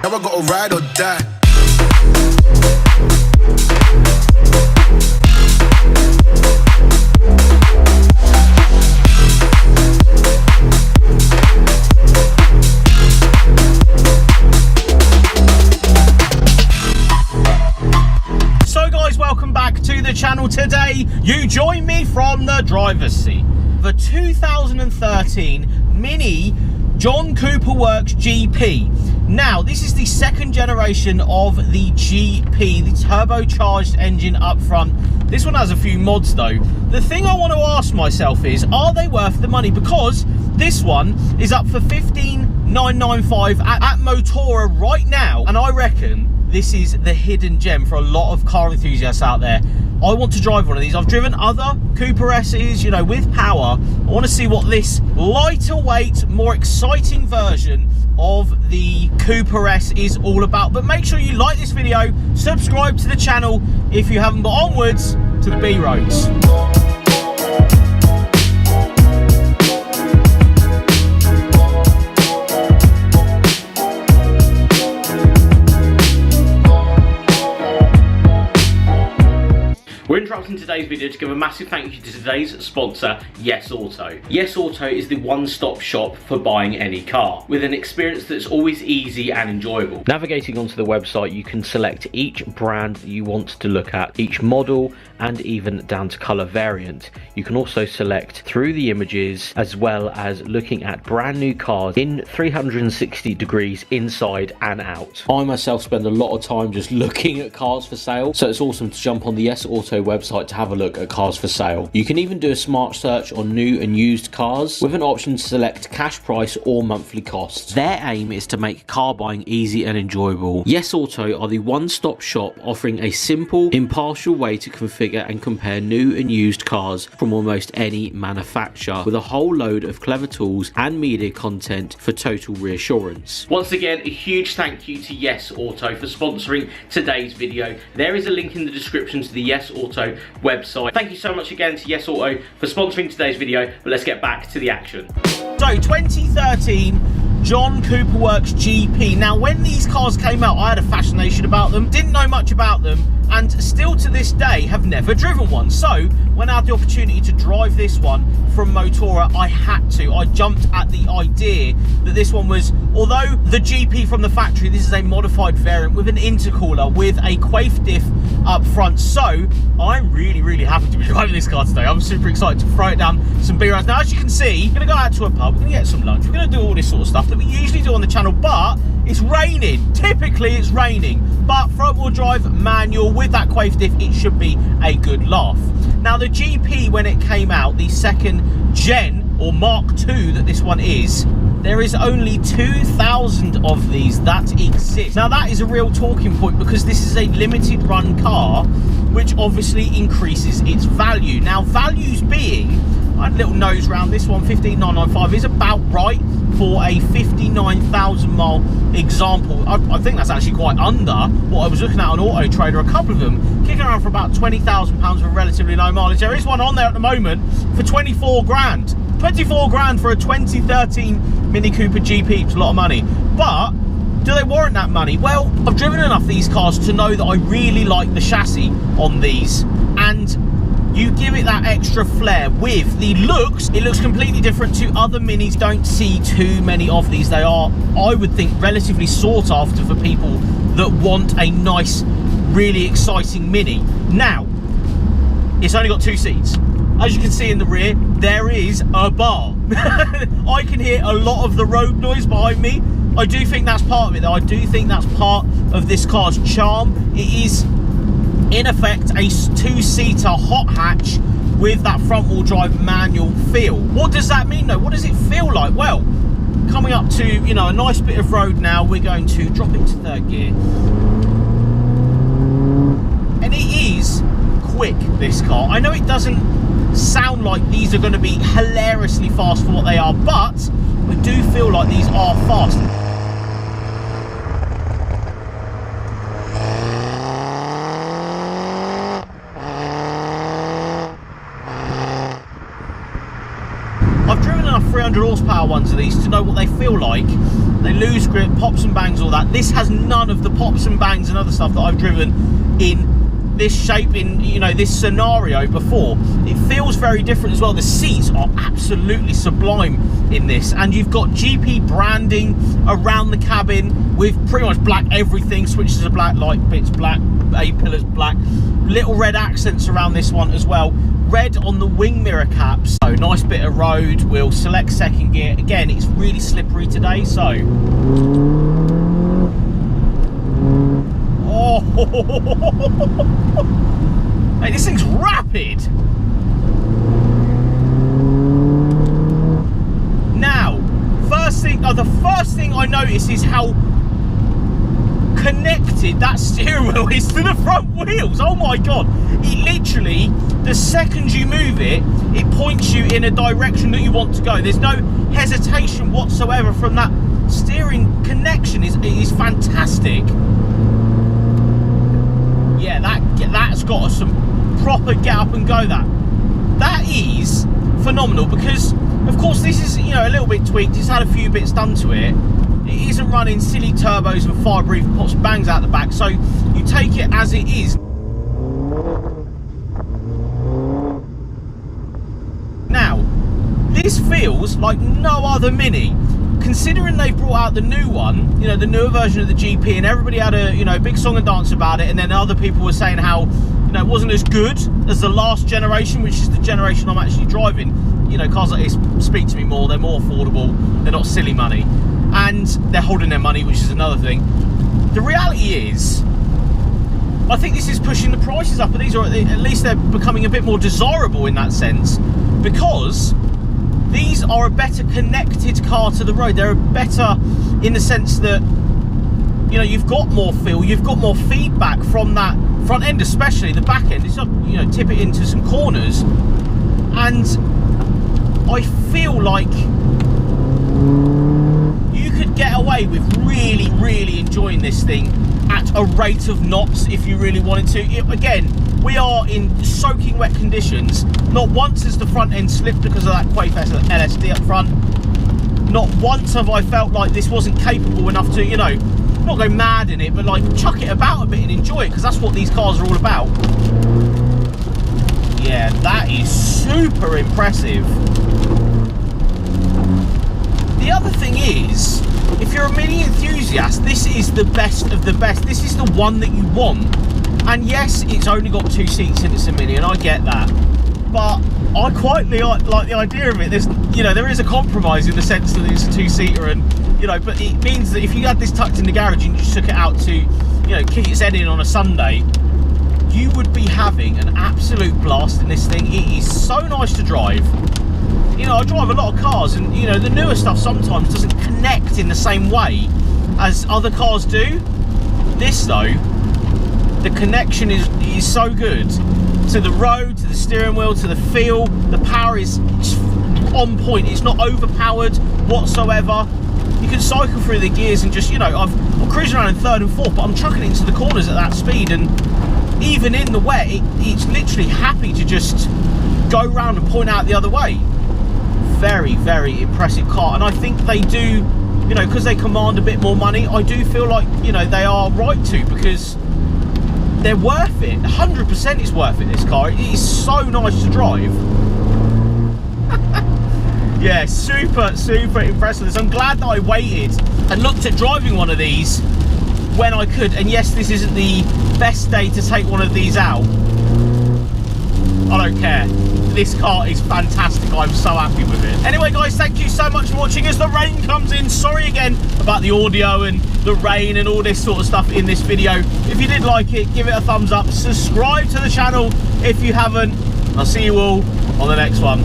Now I gotta ride or die. So guys, welcome back to the channel. Today you join me from the driver's seat. The 2013 Mini John Cooper Works GP. Now, this is the second generation of the GP, the turbocharged engine up front. This one has a few mods though. The thing I want to ask myself is, are they worth the money? Because this one is up for $15,995 at Motora right now, and I reckon this is the hidden gem for a lot of car enthusiasts out there. I want to drive one of these. I've driven other Cooper S's, you know, with power. I want to see what this lighter weight, more exciting version of the Cooper S is all about. But make sure you like this video, subscribe to the channel if you haven't, but onwards to the B roads. We're interrupting today's video to give a massive thank you to today's sponsor, Yes Auto. Yes Auto is the one-stop shop for buying any car, with an experience that's always easy and enjoyable. Navigating onto the website, you can select each brand that you want to look at, each model, and even down to colour variant. You can also select through the images, as well as looking at brand new cars in 360 degrees inside and out. I myself spend a lot of time just looking at cars for sale, so it's awesome to jump on the Yes Auto website to have a look at cars for sale. You can even do a smart search on new and used cars with an option to select cash price or monthly costs. Their aim is to make car buying easy and enjoyable. Yes Auto are the one-stop shop offering a simple, impartial way to configure and compare new and used cars from almost any manufacturer, with a whole load of clever tools and media content for total reassurance. Once again, a huge thank you to Yes Auto for sponsoring today's video. There is a link in the description to the Yes Auto website. Thank you so much again to Yes Auto for sponsoring today's video, but let's get back to the action. So 2013 John Cooper Works GP. Now, when these cars came out, I had a fascination about them, didn't know much about them, and still to this day have never driven one. So when I had the opportunity to drive this one from Motora, I had to. I jumped at the idea that this one was, although the GP from the factory, this is a modified variant with an intercooler with a quaif diff up front. So I'm really happy to be driving this car today. I'm super excited to throw it down some B rounds. Now, as you can see, we're gonna go out to a pub, we're gonna get some lunch, we're gonna do all this sort of stuff that we usually do on the channel, but it's raining. Typically it's raining, but front wheel drive manual with that quaif diff, it should be a good laugh. Now, the GP, when it came out, the second gen or Mark II that this one is, there is only 2,000 of these that exist. Now, that is a real talking point because this is a limited run car, which obviously increases its value. Now, values being, I had a little nose round, this one, 15,995 is about right for a 59,000 mile example. I think that's actually quite under what I was looking at on Auto Trader. A couple of them kicking around for about £20,000 for relatively low mileage. There is one on there at the moment for 24 grand. 24 grand for a 2013 Mini Cooper GP. It's a lot of money, but do they warrant that money? Well, I've driven enough of these cars to know that I really like the chassis on these, and you give it that extra flair with the looks. It looks completely different to other Minis. Don't see too many of these. They are, I would think, relatively sought after for people that want a nice, really exciting Mini. Now, it's only got 2 seats. As you can see in the rear, there is a bar. I can hear a lot of the road noise behind me. I do think that's part of it though. I do think that's part of this car's charm. It is, in effect, a 2-seater hot hatch with that front wheel drive manual feel. What does that mean though? What does it feel like? Well, coming up to, you know, a nice bit of road now, we're going to drop into third gear. And it is quick, this car. I know it doesn't sound like these are going to be hilariously fast for what they are, but I do feel like these are fast. I've driven enough 300 horsepower ones of these to know what they feel like, they lose grip, pops and bangs, all that. This has none of the pops and bangs and other stuff that I've driven in this shape, in, you know, this scenario before. It feels very different as well. The seats are absolutely sublime in this, and you've got GP branding around the cabin with pretty much black everything. Switches are black, light bits black, A-pillars black, little red accents around this one as well. Red on the wing mirror caps. So nice bit of road. We'll select second gear. Again, it's really slippery today, so oh, hey, this thing's rapid. Now, the first thing I notice is how connected that steering wheel is to the front wheels. Oh my god, it literally, the second you move it, it points you in a direction that you want to go. There's no hesitation whatsoever from that steering connection. It is fantastic. Yeah, that's got some proper get up and go. That is phenomenal, because of course this is, you know, a little bit tweaked. It's had a few bits done to it. It isn't running silly turbos and fire breathing pots and bangs out the back, so you take it as it is. Now, this feels like no other Mini. Considering they brought out the new one, you know, the newer version of the GP, and everybody had a, you know, big song and dance about it, and then other people were saying how, you know, it wasn't as good as the last generation, which is the generation I'm actually driving. You know, cars like this speak to me more, they're more affordable, they're not silly money, and they're holding their money, which is another thing. The reality is, I think this is pushing the prices up, and these are, at least they're becoming a bit more desirable in that sense, because these are a better connected car to the road. They're better in the sense that, you know, you've got more feel, you've got more feedback from that front end, especially the back end. It's not, you know, tip it into some corners, and I feel like you could get away with really, really enjoying this thing at a rate of knots if you really wanted to. Again, we are in soaking wet conditions. Not once has the front end slipped because of that Quayfest LSD up front. Not once have I felt like this wasn't capable enough to, you know, not go mad in it, but like chuck it about a bit and enjoy it, because that's what these cars are all about. Yeah, that is super impressive. The other thing is, if you're a Mini enthusiast, this is the best of the best. This is the one that you want. And yes, it's only got 2 seats and it's a Mini, and I get that. But I quite like the idea of it. There's, you know, there is a compromise in the sense that it's a 2-seater, and, you know, but it means that if you had this tucked in the garage and you just took it out to, you know, kick its head in on a Sunday, you would be having an absolute blast in this thing. It is so nice to drive. You know, I drive a lot of cars, and, you know, the newer stuff sometimes doesn't connect in the same way as other cars do. This, though, the connection is so good to the road, to the steering wheel, to the feel. The power is on point. It's not overpowered whatsoever. You can cycle through the gears and just, you know, I'm cruising around in 3rd and 4th, but I'm chucking it into the corners at that speed, and even in the wet, it's literally happy to just go round and point out the other way. Very, very impressive car, and I think they do, you know, because they command a bit more money, I do feel like, you know, they are right to, because they're worth it. 100% is worth it, this car. It is so nice to drive. Yeah, super, super impressed with this. I'm glad that I waited and looked at driving one of these when I could, and yes, this isn't the best day to take one of these out. I don't care. This car is fantastic. I'm so happy with it. Anyway, guys, thank you so much for watching. As the rain comes in, sorry again about the audio and the rain and all this sort of stuff in this video. If you did like it, give it a thumbs up. Subscribe to the channel if you haven't. I'll see you all on the next one.